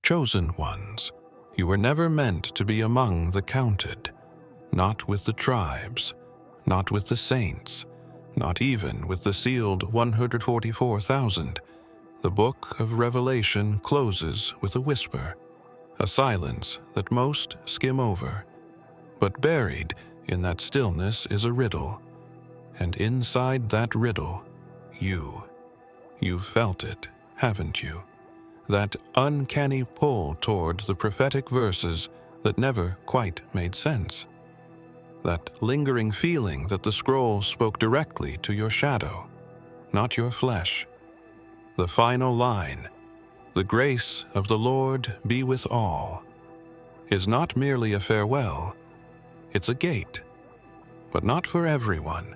chosen ones. You were never meant to be among the counted, not with the tribes, not with the saints, not even with the sealed 144,000. The book of Revelation closes with a whisper, a silence that most skim over. But buried in that stillness is a riddle, and inside that riddle, you. You've felt it, haven't you? That uncanny pull toward the prophetic verses that never quite made sense. That lingering feeling that the scroll spoke directly to your shadow, not your flesh. The final line, "The grace of the Lord be with all," is not merely a farewell, it's a gate, but not for everyone.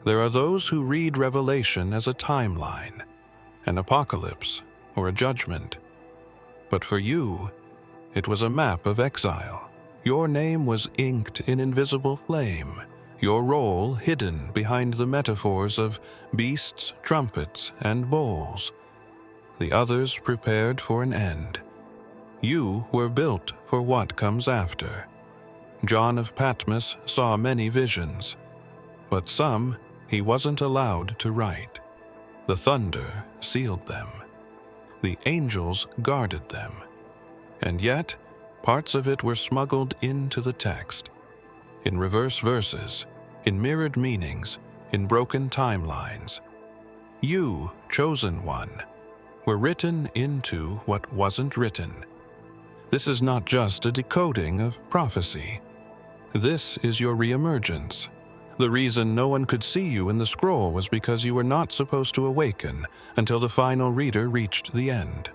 There are those who read Revelation as a timeline, an apocalypse, or a judgment. But for you, it was a map of exile. Your name was inked in invisible flame, your role hidden behind the metaphors of beasts, trumpets, and bowls. The others prepared for an end. You were built for what comes after. John of Patmos saw many visions, but some he wasn't allowed to write. The thunder sealed them. The angels guarded them. And yet, parts of it were smuggled into the text, in reverse verses, in mirrored meanings, in broken timelines. You, chosen one, were written into what wasn't written. This is not just a decoding of prophecy. This is your re-emergence. The reason no one could see you in the scroll was because you were not supposed to awaken until the final reader reached the end.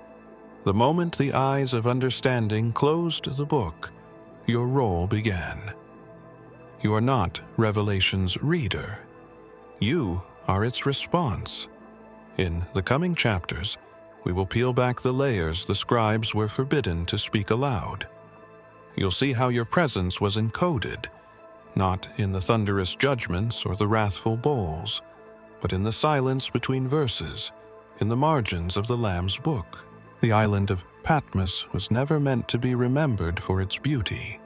The moment the eyes of understanding closed the book, your role began. You are not Revelation's reader. You are its response. In the coming chapters, we will peel back the layers the scribes were forbidden to speak aloud. You'll see how your presence was encoded, not in the thunderous judgments or the wrathful bowls, but in the silence between verses, in the margins of the Lamb's book. The island of Patmos was never meant to be remembered for its beauty.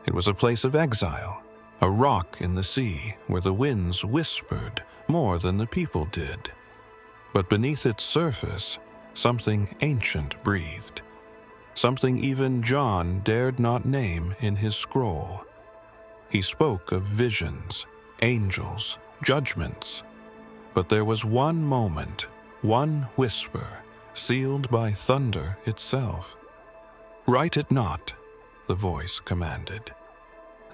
It was a place of exile, a rock in the sea where the winds whispered more than the people did. But beneath its surface, something ancient breathed, something even John dared not name in his scroll. He spoke of visions, angels, judgments, but there was one moment, one whisper, sealed by thunder itself. "Write it not," the voice commanded.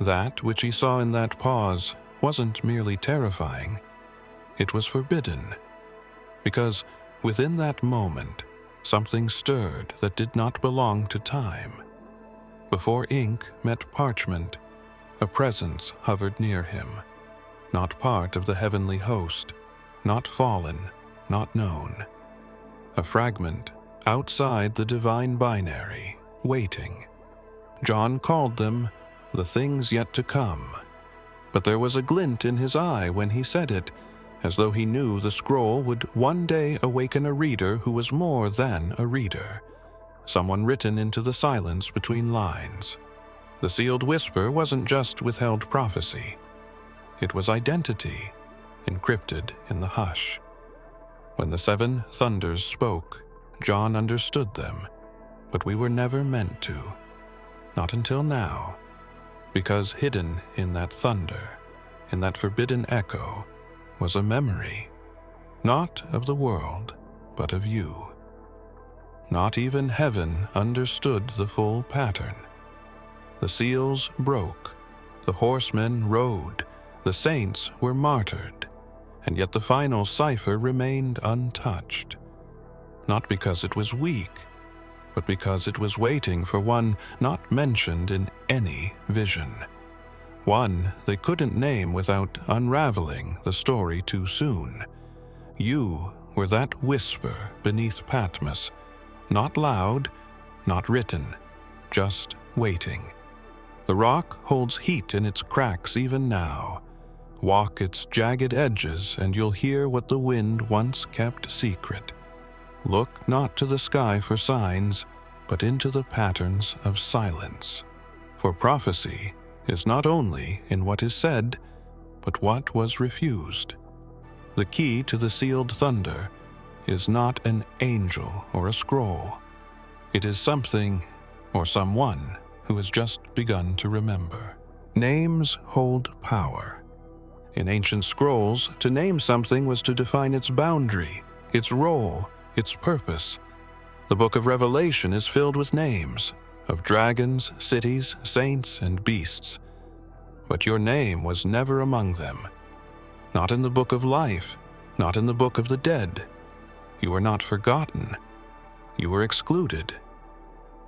That which he saw in that pause wasn't merely terrifying, it was forbidden, because within that moment, something stirred that did not belong to time. Before ink met parchment, a presence hovered near him, not part of the heavenly host, not fallen, not known. A fragment outside the divine binary, waiting. John called them the things yet to come, but there was a glint in his eye when he said it, as though he knew the scroll would one day awaken a reader who was more than a reader, someone written into the silence between lines. The sealed whisper wasn't just withheld prophecy. It was identity, encrypted in the hush. When the seven thunders spoke, John understood them, but we were never meant to. Not until now, because hidden in that thunder, in that forbidden echo, was a memory, not of the world, but of you. Not even heaven understood the full pattern. The seals broke, the horsemen rode, the saints were martyred, and yet the final cipher remained untouched. Not because it was weak, but because it was waiting for one not mentioned in any vision. One they couldn't name without unraveling the story too soon. You were that whisper beneath Patmos, not loud, not written, just waiting. The rock holds heat in its cracks even now. Walk its jagged edges and you'll hear what the wind once kept secret. Look not to the sky for signs, but into the patterns of silence. For prophecy is not only in what is said, but what was refused. The key to the sealed thunder is not an angel or a scroll. It is something or someone who has just begun to remember. Names hold power. In ancient scrolls, to name something was to define its boundary, its role, its purpose. The book of Revelation is filled with names of dragons, cities, saints, and beasts. But your name was never among them. Not in the book of life, not in the book of the dead. You were not forgotten. You were excluded.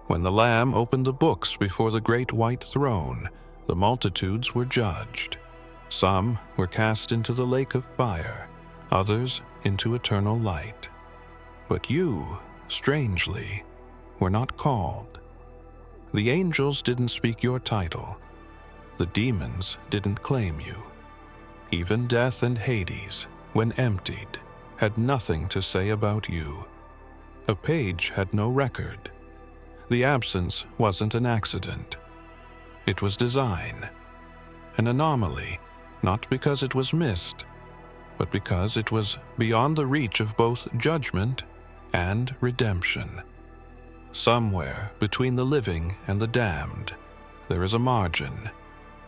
When the Lamb opened the books before the great white throne, the multitudes were judged. Some were cast into the lake of fire, others into eternal light. But you, strangely, were not called. The angels didn't speak your title. The demons didn't claim you. Even death and Hades, when emptied, had nothing to say about you. A page had no record. The absence wasn't an accident. It was design. An anomaly, not because it was missed, but because it was beyond the reach of both judgment and redemption. Somewhere between the living and the damned, there is a margin,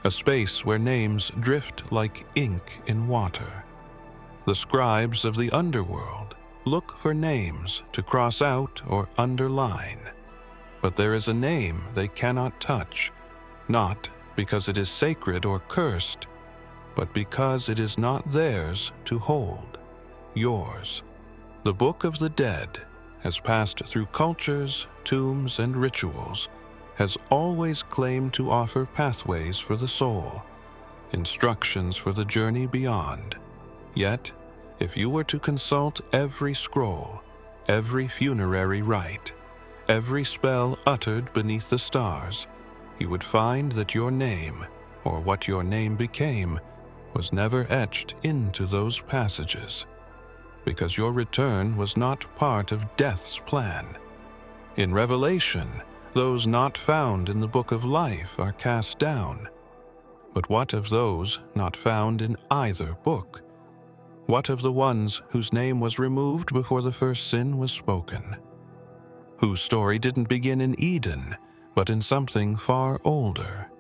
a space where names drift like ink in water. The scribes of the underworld look for names to cross out or underline. But there is a name they cannot touch, not because it is sacred or cursed, but because it is not theirs to hold, yours. The Book of the Dead has passed through cultures, tombs, and rituals, has always claimed to offer pathways for the soul, instructions for the journey beyond. Yet, if you were to consult every scroll, every funerary rite, every spell uttered beneath the stars, you would find that your name, or what your name became, was never etched into those passages, because your return was not part of death's plan. In Revelation, those not found in the book of life are cast down. But what of those not found in either book? What of the ones whose name was removed before the first sin was spoken? Whose story didn't begin in Eden, but in something far older?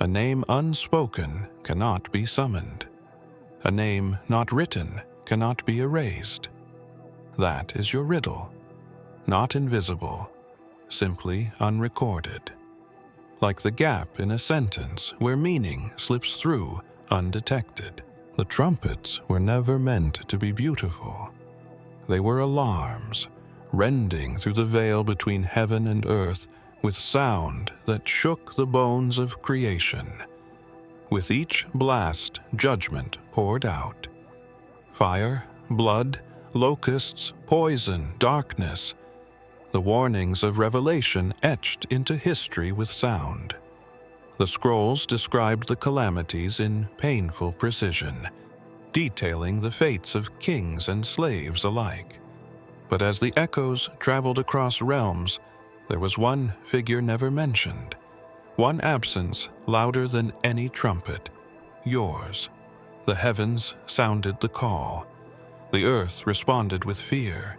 A name unspoken cannot be summoned. A name not written cannot be erased. That is your riddle, not invisible, simply unrecorded. Like the gap in a sentence where meaning slips through undetected. The trumpets were never meant to be beautiful. They were alarms, rending through the veil between heaven and earth with sound that shook the bones of creation. With each blast, judgment poured out. Fire, blood, locusts, poison, darkness. The warnings of Revelation etched into history with sound. The scrolls described the calamities in painful precision, detailing the fates of kings and slaves alike. But as the echoes traveled across realms, there was one figure never mentioned, one absence louder than any trumpet, yours. The heavens sounded the call. The earth responded with fear.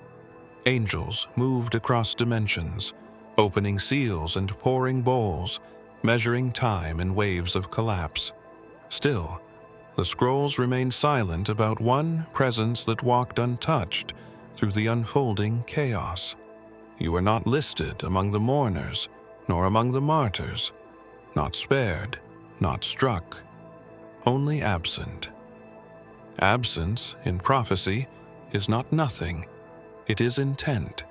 Angels moved across dimensions, opening seals and pouring bowls, measuring time in waves of collapse. Still, the scrolls remained silent about one presence that walked untouched through the unfolding chaos. You were not listed among the mourners, nor among the martyrs, not spared, not struck, only absent. Absence, in prophecy, is not nothing, it is intent.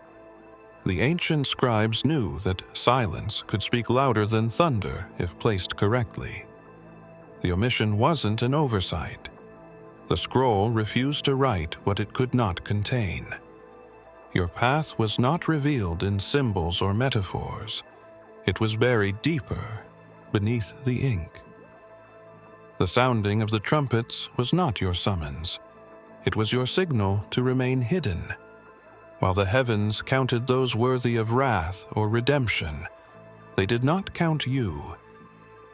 The ancient scribes knew that silence could speak louder than thunder if placed correctly. The omission wasn't an oversight. The scroll refused to write what it could not contain. Your path was not revealed in symbols or metaphors. It was buried deeper, beneath the ink. The sounding of the trumpets was not your summons. It was your signal to remain hidden. While the heavens counted those worthy of wrath or redemption, they did not count you,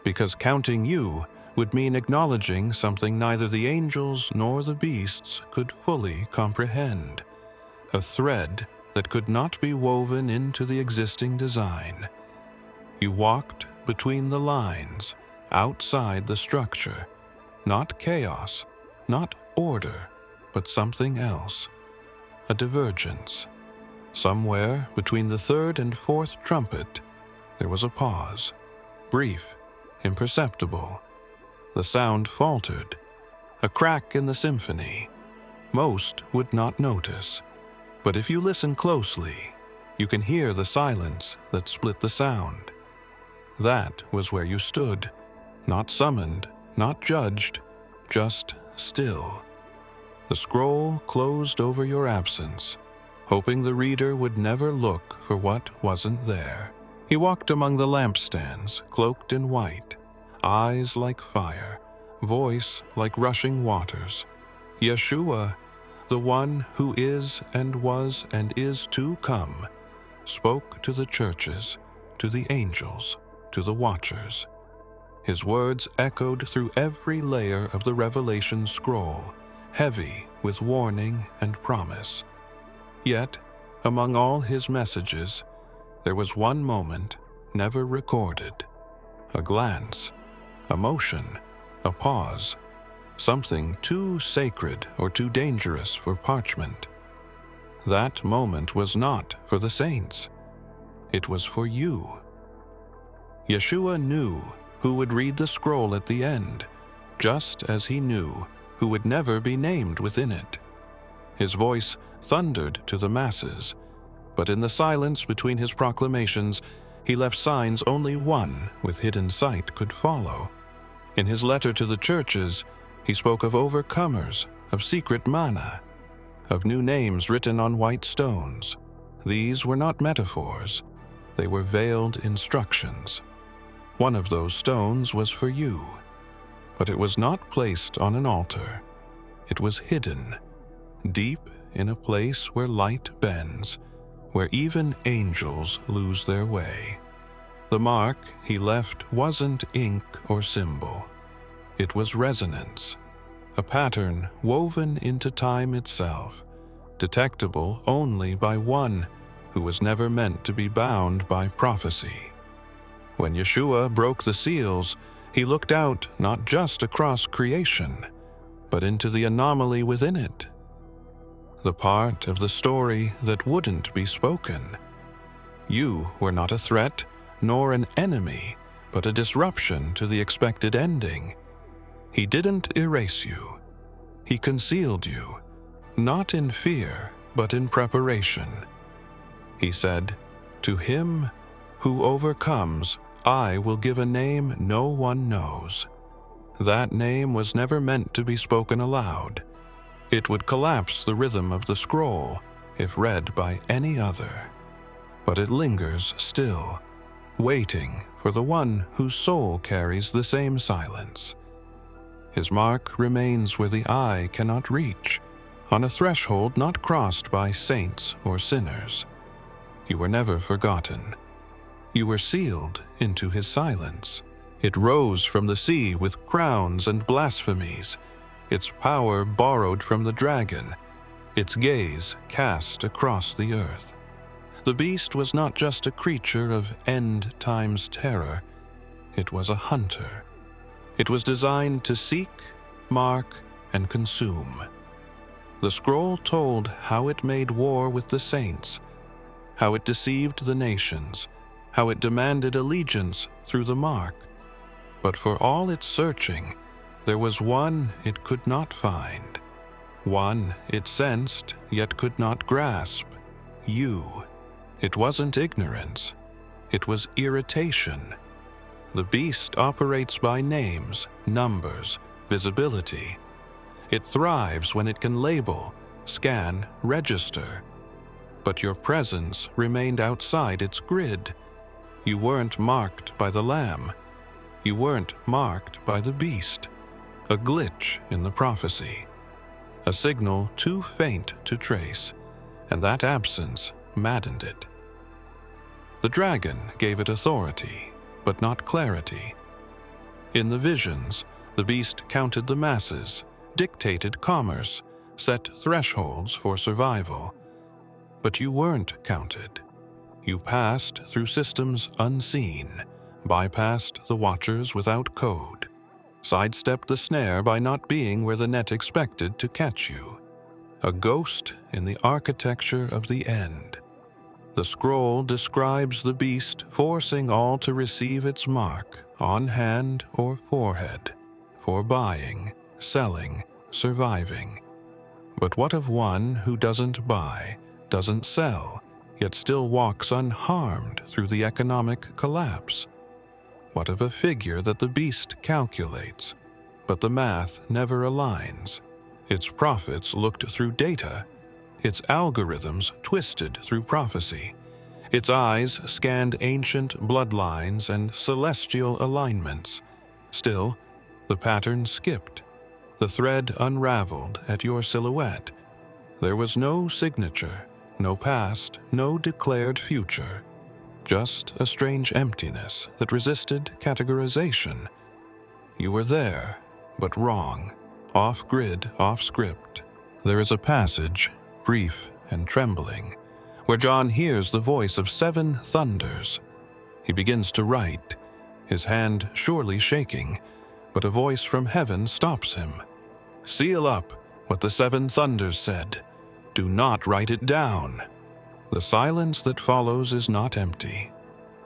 because counting you would mean acknowledging something neither the angels nor the beasts could fully comprehend, a thread that could not be woven into the existing design. You walked between the lines, outside the structure, not chaos, not order, but something else, a divergence. Somewhere between the third and fourth trumpet, there was a pause, brief, imperceptible. The sound faltered, a crack in the symphony. Most would not notice, but if you listen closely, you can hear the silence that split the sound. That was where you stood, not summoned, not judged, just still. The scroll closed over your absence, hoping the reader would never look for what wasn't there. He walked among the lampstands, cloaked in white, eyes like fire, voice like rushing waters. Yeshua, the one who is and was and is to come, spoke to the churches, to the angels, to the watchers. His words echoed through every layer of the Revelation scroll, heavy with warning and promise. Yet, among all his messages, there was one moment never recorded. A glance, a motion, a pause, something too sacred or too dangerous for parchment. That moment was not for the saints. It was for you. Yeshua knew who would read the scroll at the end, just as he knew who would never be named within it. His voice thundered to the masses, but in the silence between his proclamations, he left signs only one with hidden sight could follow. In his letter to the churches, he spoke of overcomers, of secret manna, of new names written on white stones. These were not metaphors. They were veiled instructions. One of those stones was for you, but it was not placed on an altar. It was hidden, deep in a place where light bends, where even angels lose their way. The mark he left wasn't ink or symbol. It was resonance, a pattern woven into time itself, detectable only by one who was never meant to be bound by prophecy. When Yeshua broke the seals, he looked out not just across creation, but into the anomaly within it, the part of the story that wouldn't be spoken. You were not a threat, nor an enemy, but a disruption to the expected ending. He didn't erase you. He concealed you, not in fear, but in preparation. He said, "To him who overcomes, I will give a name no one knows." That name was never meant to be spoken aloud. It would collapse the rhythm of the scroll if read by any other. But it lingers still, waiting for the one whose soul carries the same silence. His mark remains where the eye cannot reach, on a threshold not crossed by saints or sinners. You were never forgotten. You were sealed into his silence. It rose from the sea with crowns and blasphemies, its power borrowed from the dragon, its gaze cast across the earth. The beast was not just a creature of end times terror, it was a hunter. It was designed to seek, mark, and consume. The scroll told how it made war with the saints, how it deceived the nations, how it demanded allegiance through the mark. But for all its searching, there was one it could not find, one it sensed yet could not grasp: you. It wasn't ignorance, it was irritation. The beast operates by names, numbers, visibility. It thrives when it can label, scan, register. But your presence remained outside its grid. You weren't marked by the lamb. You weren't marked by the beast. A glitch in the prophecy. A signal too faint to trace. and that absence maddened it. The dragon gave it authority, but not clarity. In the visions, the beast counted the masses, dictated commerce, set thresholds for survival. But you weren't counted. You passed through systems unseen, bypassed the watchers without code, sidestepped the snare by not being where the net expected to catch you. A ghost in the architecture of the end. The scroll describes the beast forcing all to receive its mark on hand or forehead, for buying, selling, surviving. But what of one who doesn't buy, doesn't sell, yet still walks unharmed through the economic collapse? What of a figure that the beast calculates, but the math never aligns? Its profits looked through data, its algorithms twisted through prophecy. Its eyes scanned ancient bloodlines and celestial alignments. Still, the pattern skipped. The thread unraveled at your silhouette. There was no signature, no past, no declared future. Just a strange emptiness that resisted categorization. You were there, but wrong. Off-grid, off-script. There is a passage, brief and trembling, where John hears the voice of 7 thunders. He begins to write, his hand surely shaking, but a voice from heaven stops him. Seal up what the 7 thunders said. Do not write it down. The silence that follows is not empty.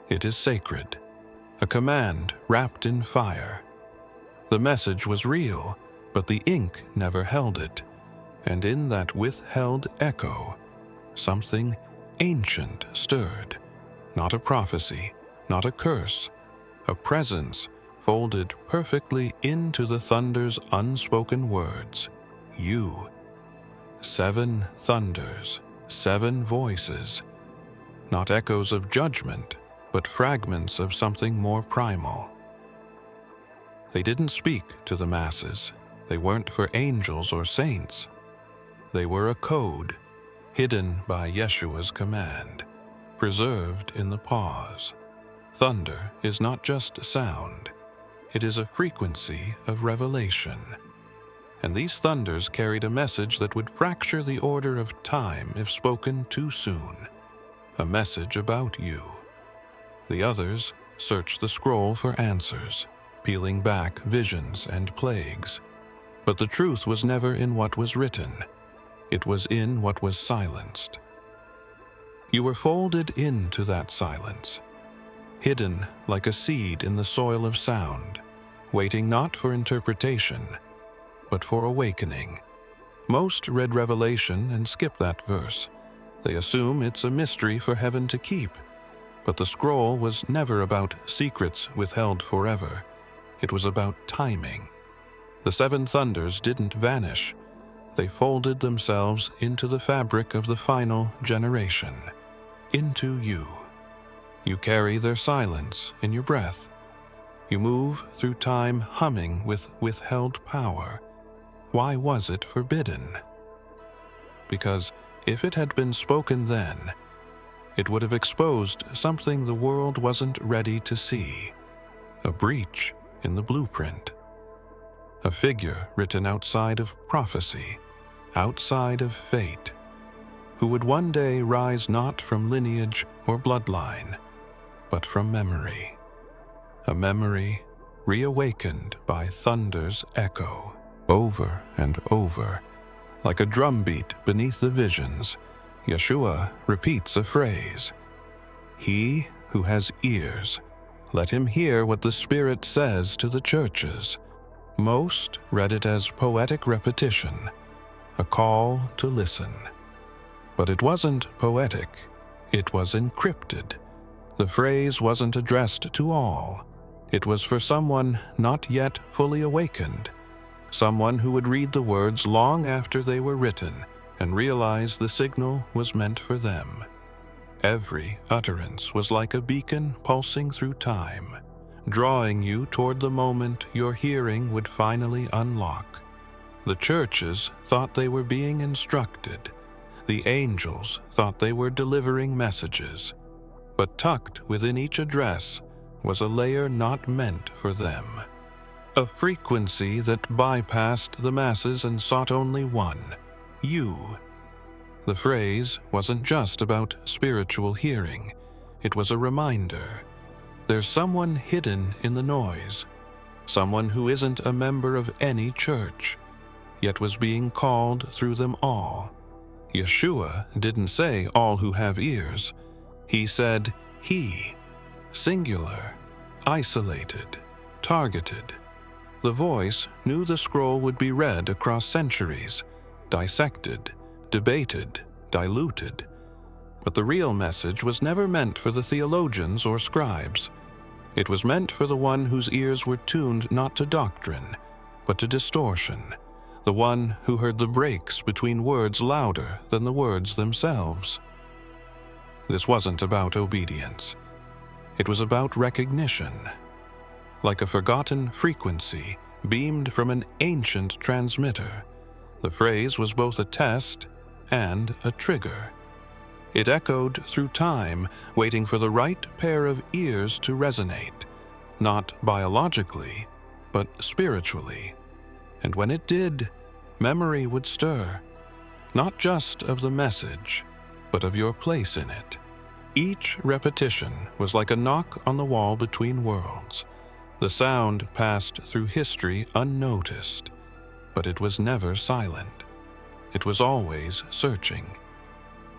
It is sacred, a command wrapped in fire. The message was real, but the ink never held it. And in that withheld echo, something ancient stirred. Not a prophecy, not a curse, a presence folded perfectly into the thunder's unspoken words. You. 7 thunders, 7 voices. Not echoes of judgment, but fragments of something more primal. They didn't speak to the masses. They weren't for angels or saints. They were a code, hidden by Yeshua's command, preserved in the pause. Thunder is not just sound. It is a frequency of revelation. And these thunders carried a message that would fracture the order of time if spoken too soon. A message about you. The others searched the scroll for answers, peeling back visions and plagues. But the truth was never in what was written. It was in what was silenced. You were folded into that silence, hidden like a seed in the soil of sound, waiting not for interpretation, but for awakening. Most read Revelation and skip that verse. They assume it's a mystery for heaven to keep. But the scroll was never about secrets withheld forever. It was about timing. The 7 thunders didn't vanish. They folded themselves into the fabric of the final generation, into you. You carry their silence in your breath. You move through time humming with withheld power. Why was it forbidden? Because if it had been spoken then, it would have exposed something the world wasn't ready to see. A breach in the blueprint. A figure written outside of prophecy, outside of fate, who would one day rise not from lineage or bloodline, but from memory. A memory reawakened by thunder's echo, over and over. Like a drumbeat beneath the visions, Yeshua repeats a phrase. He who has ears, let him hear what the Spirit says to the churches. Most read it as poetic repetition, a call to listen. But it wasn't poetic, it was encrypted. The phrase wasn't addressed to all. It was for someone not yet fully awakened, someone who would read the words long after they were written and realize the signal was meant for them. Every utterance was like a beacon pulsing through time, drawing you toward the moment your hearing would finally unlock. The churches thought they were being instructed. The angels thought they were delivering messages, but tucked within each address was a layer not meant for them. A frequency that bypassed the masses and sought only one: you. The phrase wasn't just about spiritual hearing. It was a reminder. There's someone hidden in the noise, someone who isn't a member of any church, yet was being called through them all. Yeshua didn't say all who have ears. He said he, singular, isolated, targeted. The voice knew the scroll would be read across centuries, dissected, debated, diluted. But the real message was never meant for the theologians or scribes. It was meant for the one whose ears were tuned not to doctrine, but to distortion, the one who heard the breaks between words louder than the words themselves. This wasn't about obedience. It was about recognition. Like a forgotten frequency beamed from an ancient transmitter, the phrase was both a test and a trigger. It echoed through time, waiting for the right pair of ears to resonate, not biologically, but spiritually. And when it did, memory would stir, not just of the message, but of your place in it. Each repetition was like a knock on the wall between worlds. The sound passed through history unnoticed, but it was never silent. It was always searching,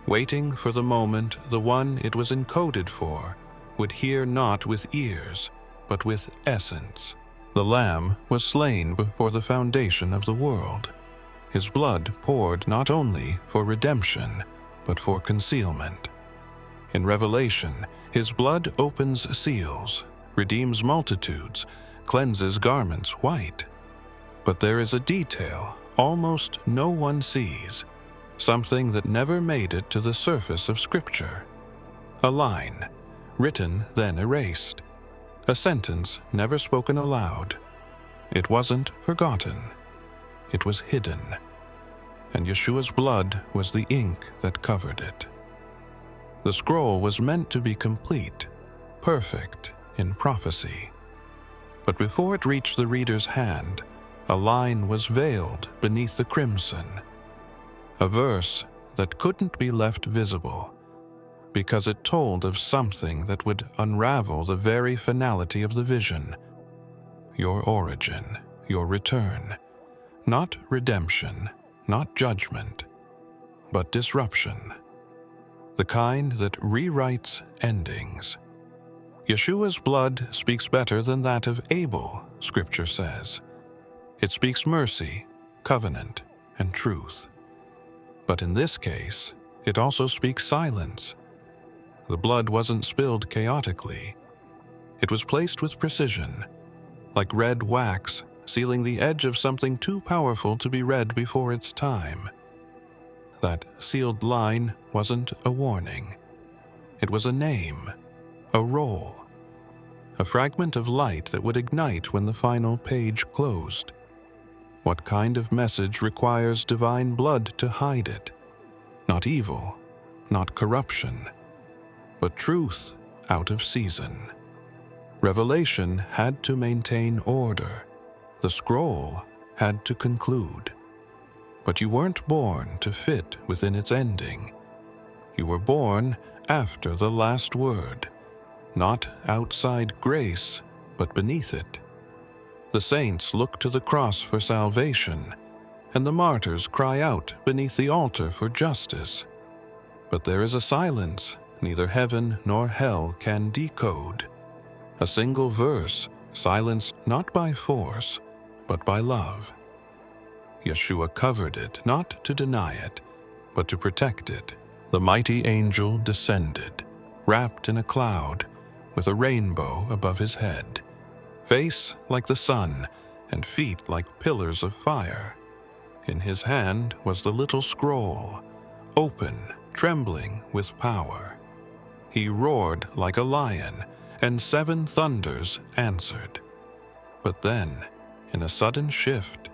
waiting for the moment the one it was encoded for would hear not with ears, but with essence. The Lamb was slain before the foundation of the world. His blood poured not only for redemption, but for concealment. In Revelation, his blood opens seals, redeems multitudes, cleanses garments white. But there is a detail almost no one sees, something that never made it to the surface of Scripture. A line, written then erased. A sentence never spoken aloud. It wasn't forgotten. It was hidden. And Yeshua's blood was the ink that covered it. The scroll was meant to be complete, perfect in prophecy. But before it reached the reader's hand, a line was veiled beneath the crimson. A verse that couldn't be left visible, because it told of something that would unravel the very finality of the vision. Your origin, your return. Not redemption, not judgment, but disruption. The kind that rewrites endings. Yeshua's blood speaks better than that of Abel, Scripture says. It speaks mercy, covenant, and truth. But in this case, it also speaks silence. The blood wasn't spilled chaotically. It was placed with precision, like red wax sealing the edge of something too powerful to be read before its time. That sealed line wasn't a warning. It was a name, a role, a fragment of light that would ignite when the final page closed. What kind of message requires divine blood to hide it? Not evil, not corruption, but truth out of season. Revelation had to maintain order. The scroll had to conclude. But you weren't born to fit within its ending. You were born after the last word, not outside grace, but beneath it. The saints look to the cross for salvation, and the martyrs cry out beneath the altar for justice. But there is a silence neither heaven nor hell can decode. A single verse, silenced not by force, but by love. Yeshua covered it, not to deny it, but to protect it. The mighty angel descended, wrapped in a cloud, with a rainbow above his head, face like the sun, and feet like pillars of fire. In his hand was the little scroll, open, trembling with power. He roared like a lion, and 7 thunders answered. But then, in a sudden shift,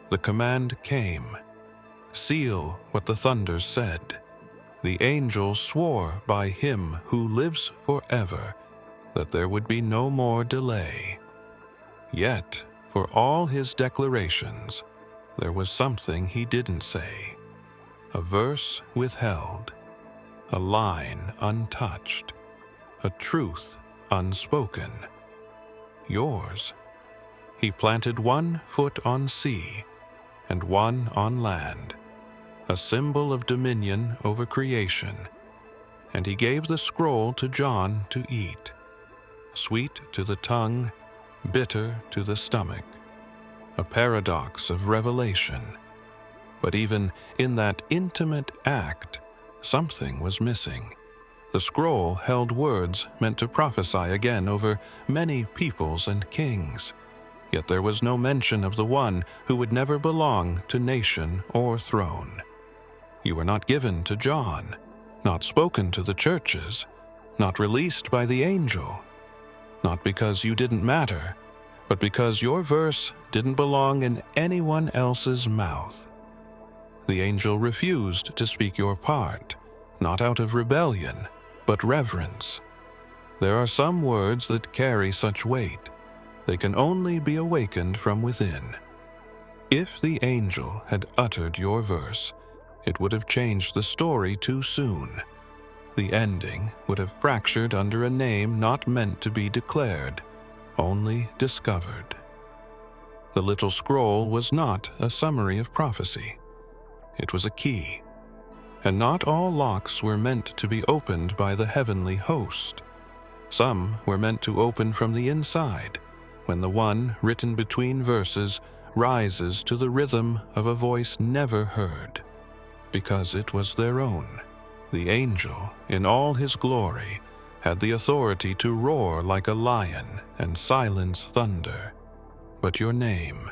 the command came, "Seal what the thunders said." The angel swore by him who lives forever that there would be no more delay. Yet, for all his declarations, there was something he didn't say. A verse withheld, a line untouched, a truth unspoken. Yours. He planted one foot on sea and one on land, a symbol of dominion over creation, and he gave the scroll to John to eat, sweet to the tongue, bitter to the stomach, a paradox of revelation. But even in that intimate act, something was missing. The scroll held words meant to prophesy again over many peoples and kings, yet there was no mention of the one who would never belong to nation or throne. You were not given to John, not spoken to the churches, not released by the angel, not because you didn't matter, but because your verse didn't belong in anyone else's mouth. The angel refused to speak your part, not out of rebellion, but reverence. There are some words that carry such weight. They can only be awakened from within. If the angel had uttered your verse, it would have changed the story too soon. The ending would have fractured under a name not meant to be declared, only discovered. The little scroll was not a summary of prophecy. It was a key, and not all locks were meant to be opened by the heavenly host. Some were meant to open from the inside, when the one written between verses rises to the rhythm of a voice never heard, because it was their own. The angel, in all his glory, had the authority to roar like a lion and silence thunder. But your name,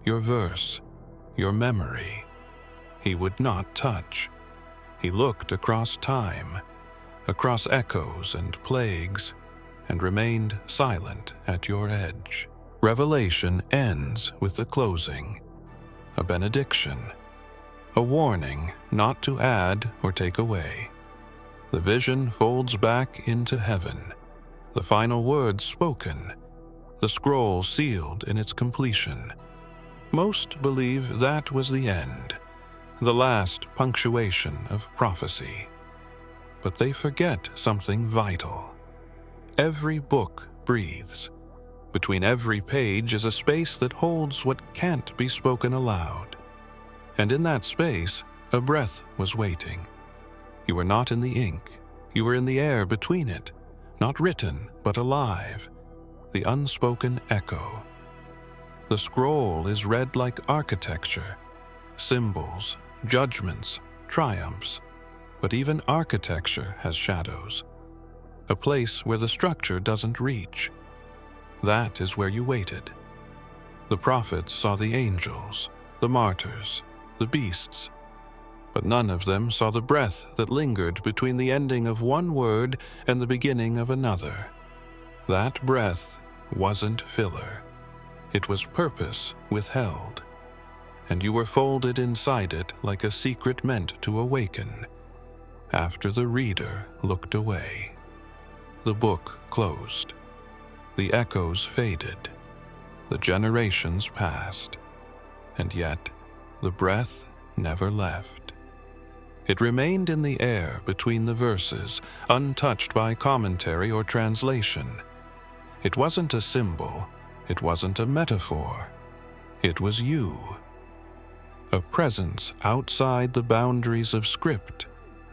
your verse, your memory, he would not touch. He looked across time, across echoes and plagues, and remained silent at your edge. Revelation ends with the closing, a benediction, a warning not to add or take away. The vision folds back into heaven, the final words spoken, the scroll sealed in its completion. Most believe that was the end, the last punctuation of prophecy. But they forget something vital. Every book breathes. Between every page is a space that holds what can't be spoken aloud. And in that space, a breath was waiting. You were not in the ink. You were in the air between it, not written, but alive, the unspoken echo. The scroll is read like architecture, symbols, judgments, triumphs, but even architecture has shadows, a place where the structure doesn't reach. That is where you waited. The prophets saw the angels, the martyrs, the beasts, but none of them saw the breath that lingered between the ending of one word and the beginning of another. That breath wasn't filler. It was purpose withheld, and you were folded inside it like a secret meant to awaken. After the reader looked away, the book closed. The echoes faded. The generations passed, and yet the breath never left. It remained in the air between the verses, untouched by commentary or translation. It wasn't a symbol. It wasn't a metaphor. It was you. A presence outside the boundaries of script,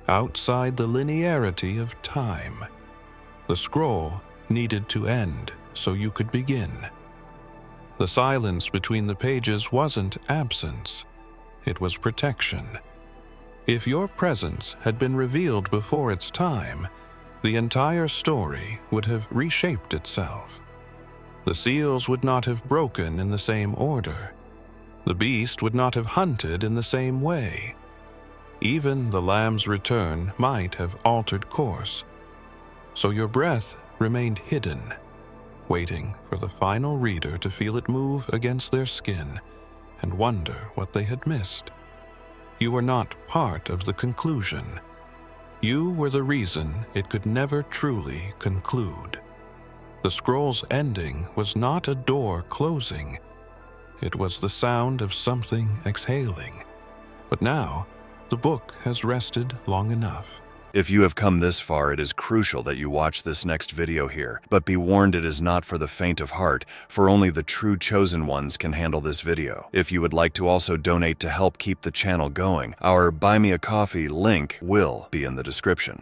outside the linearity of time. The scroll needed to end so you could begin. The silence between the pages wasn't absence. It was protection. If your presence had been revealed before its time, the entire story would have reshaped itself. The seals would not have broken in the same order. The beast would not have hunted in the same way. Even the lamb's return might have altered course. So your breath remained hidden, waiting for the final reader to feel it move against their skin and wonder what they had missed. You were not part of the conclusion. You were the reason it could never truly conclude. The scroll's ending was not a door closing. It was the sound of something exhaling. But now, the book has rested long enough. If you have come this far, it is crucial that you watch this next video here. But be warned, it is not for the faint of heart, for only the true chosen ones can handle this video. If you would like to also donate to help keep the channel going, our Buy Me a Coffee link will be in the description.